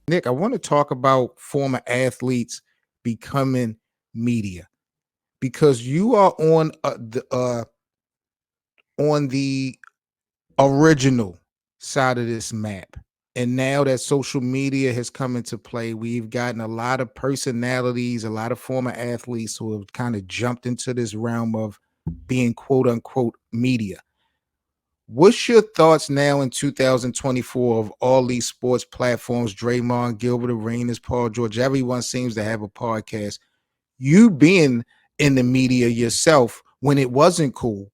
Nick, I want to talk about former athletes becoming media because you are on the original side of this map. And now that social media has come into play, we've gotten a lot of personalities, a lot of former athletes who have kind of jumped into this realm of being quote unquote media. What's your thoughts now in 2024 of all these sports platforms? Draymond, Gilbert Arenas, Paul George, everyone seems to have a podcast. You being in the media yourself when it wasn't cool,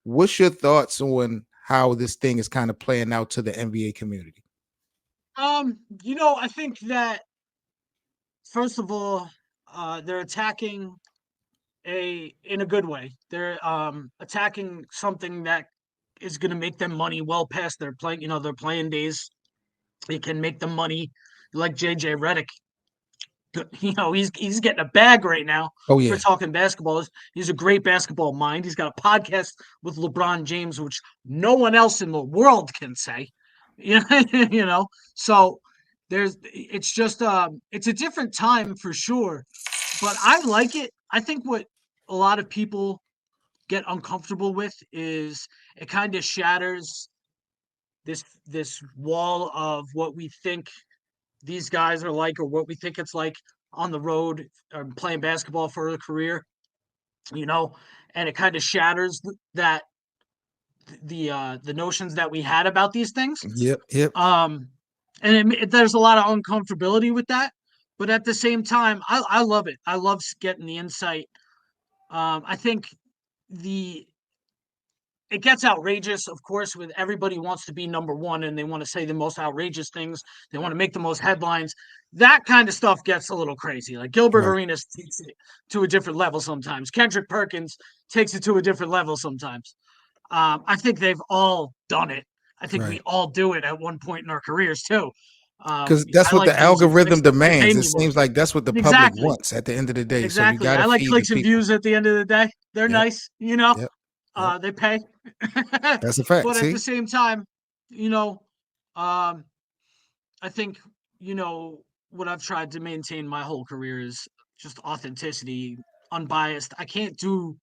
what's your thoughts on how this thing is kind of playing out to the NBA community? I think that first of all, they're attacking a in a good way. They're attacking something that is going to make them money well past their playing days. It can make them money, like JJ Redick. He's getting a bag right now Oh for yeah, talking basketball. He's a great basketball mind. He's got a podcast with LeBron James, which no one else in the world can say. You know, you know. So it's a different time for sure, but I like it. I think what a lot of people get uncomfortable with is it kind of shatters this wall of what we think these guys are like or what we think it's like on the road or playing basketball for a career, you know, and it kind of shatters that the notions that we had about these things. yep. Um, there's a lot of uncomfortability with that, but at the same time, I love it. I love getting the insight. I think the it gets outrageous, of course, with everybody wants to be number one and they want to say the most outrageous things. They want to make the most headlines. That kind of stuff gets a little crazy. Like Gilbert Right. Arenas takes it to a different level sometimes. Kendrick Perkins takes it to a different level sometimes. I think they've all done it. I think we Right. all do it at one point in our careers too. Because that's I what like the views and clicks. algorithm They pay demands. It me more. seems like that's what the public Exactly. wants at the end of the day. So you Exactly. got I to like feed the clicks and people. views at the end of the day. They're Yep. nice, you know. Yep. Yep. They pay. That's a fact. But at See? the same time, you know, um, I think, you know, what I've tried to maintain my whole career is just authenticity, unbiased. I can't do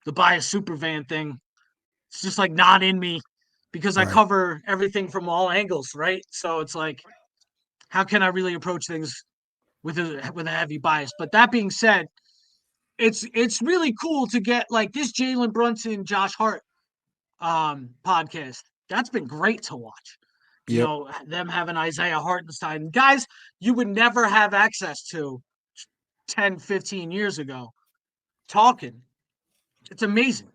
the biased super fan thing. It's just like not in me because I Right. cover everything from all angles, right? So it's like, how can I really approach things with a heavy bias? But that being said, it's really cool to get like this Jalen Brunson, Josh Hart podcast. That's been great to watch. You Yep. know, them having Isaiah Hartenstein, guys you would never have access to 10, 15 years ago talking. It's amazing.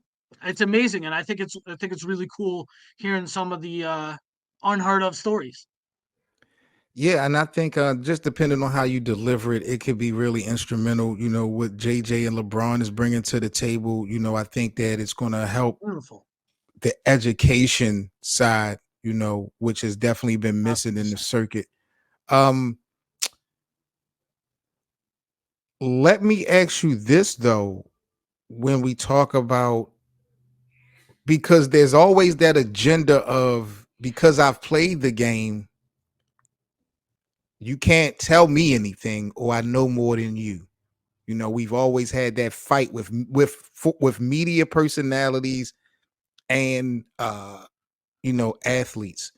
It's amazing. And I think it's really cool hearing some of the unheard of stories. Yeah, and I think just depending on how you deliver it, it could be really instrumental. What JJ and LeBron is bringing to the table. I think that it's going to help Beautiful. the education side. Which has definitely been missing in the 100%. circuit. Um, Let me ask you this though, when we talk about because there's always that agenda of because I've played the game, you can't tell me anything or I know more than you. We've always had that fight with media personalities and athletes.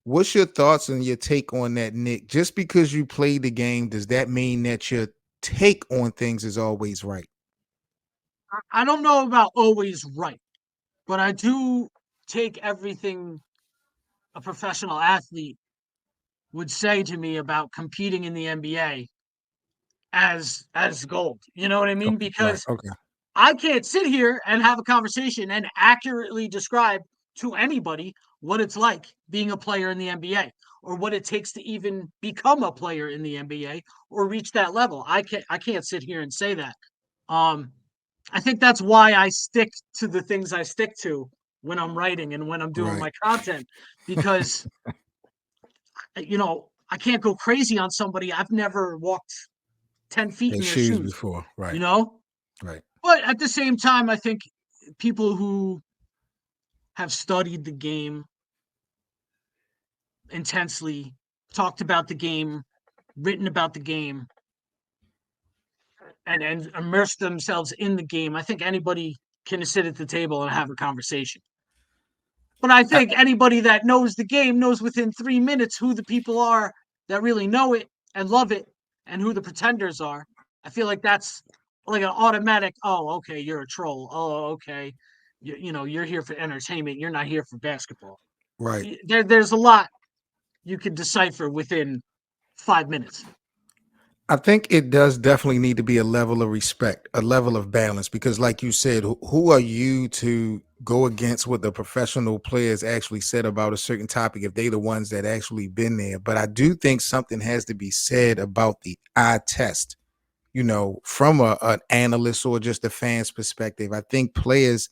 What's your thoughts and your take on that, Nick? Just because you played the game, does that mean that your take on things is always right? I don't know about always right, but I do take everything a professional athlete would say to me about competing in the NBA as gold. You know what I mean? Okay, right. Because Okay. I can't sit here and have a conversation and accurately describe to anybody what it's like being a player in the NBA or what it takes to even become a player in the NBA or reach that level. I can't sit here and say that. Um I think that's why I stick to the things I stick to when I'm writing and when I'm doing Right. my content because I can't go crazy on somebody I've never walked 10 feet Their in their shoes shoes, before. you Right. know? Right. But at the same time, I think people who have studied the game intensely talked about the game, written about the game, and immerse themselves in the game, I think anybody can sit at the table and have a conversation. But I I, think anybody that knows the game knows within 3 minutes who the people are that really know it and love it and who the pretenders are. I feel like that's like an automatic, oh, okay, you're a troll. Oh, okay. You're here for entertainment. You're not here for basketball. right. There's a lot you could decipher within 5 minutes. I think it does definitely need to be a level of respect, a level of balance, because, like you said, who are you to go against what the professional players actually said about a certain topic if they're the ones that actually been there? But I do think something has to be said about the eye test, from an analyst or just a fan's perspective. I think players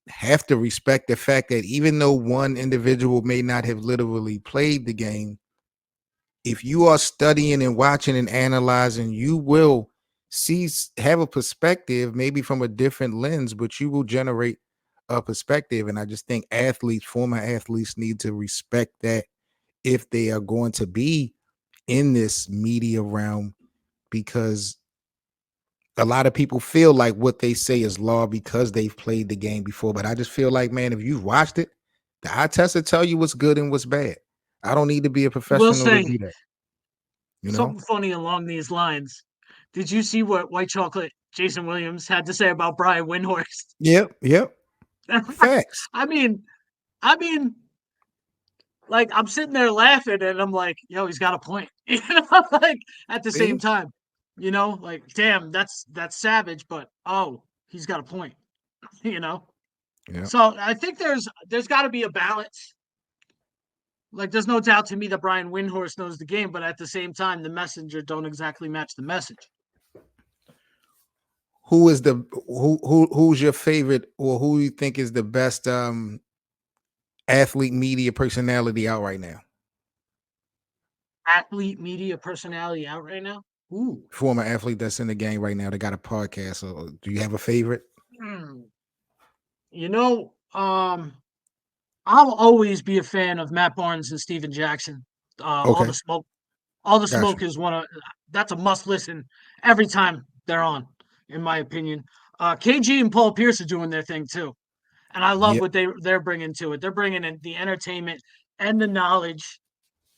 have to respect the fact that even though one individual may not have literally played the game, if you are studying and watching and analyzing, you will have a perspective, maybe from a different lens, but you will generate a perspective. And I just think former athletes need to respect that if they are going to be in this media realm, because a lot of people feel like what they say is law because they've played the game before. But I just feel like, man, if you've watched it, the eye test will tell you what's good and what's bad. I don't need to be a Will professional to say do that, you know? something funny along these lines. Did you see what White Chocolate Jason Williams had to say about Brian Windhorst? Yep, yep. Facts. I mean, I mean, like I'm sitting there laughing and I'm like, yo, he's got a point. Like at the same See? time, like damn, that's savage, but oh, he's got a point, you know. Yeah. So I think there's got to be a balance. Like there's no doubt to me that Brian Windhorst knows the game, but at the same time, the messenger don't exactly match the message. Who's your favorite, or who you think is the best athlete media personality out right now? Athlete media personality out right now. Ooh. Former athlete that's in the game right now that got a podcast. So do you have a favorite? Hmm. You know, I'll always be a fan of Matt Barnes and Steven Jackson. All Okay, the smoke, all the got you. smoke is one of that's a must listen every time they're on, in my opinion. KG and Paul Pierce are doing their thing too, and I love Yeah, what they're bringing to it. They're bringing in the entertainment and the knowledge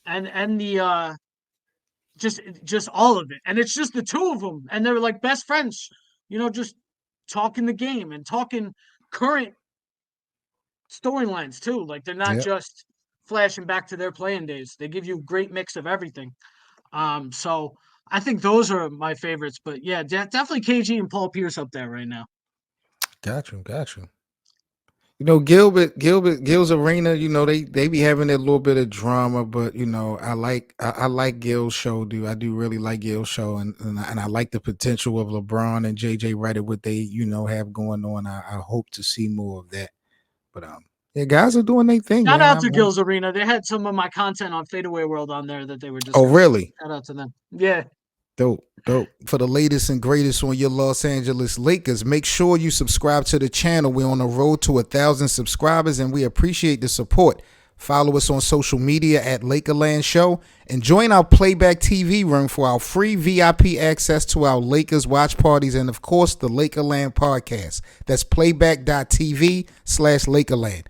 and the just all of it, and it's just the two of them, and they're like best friends. Just talking the game and talking current storylines too. Like they're not yeah. just flashing back to their playing days. They give you a great mix of everything. So I think those are my favorites. But yeah, definitely KG and Paul Pierce up there right now. Got you, got you. Gil's Arena, they be having a little bit of drama, but I like Gil's show, dude. I do really like Gil's show, and I like the potential of LeBron and JJ Redick, what they have going on. I hope to see more of that. But yeah, guys are doing their thing, Shout man. out to Gills Arena. They had some of my content on Fadeaway World on there that they were Oh, discussing. really? Shout out to them. Yeah. Dope, dope. For the latest and greatest on your Los Angeles Lakers, make sure you subscribe to the channel. We're on the road to 1,000 subscribers, and we appreciate the support. Follow us on social media at Lakerland Show, and join our Playback TV room for our free VIP access to our Lakers watch parties, and of course the Lakerland podcast. That's playback.tv/Lakerland.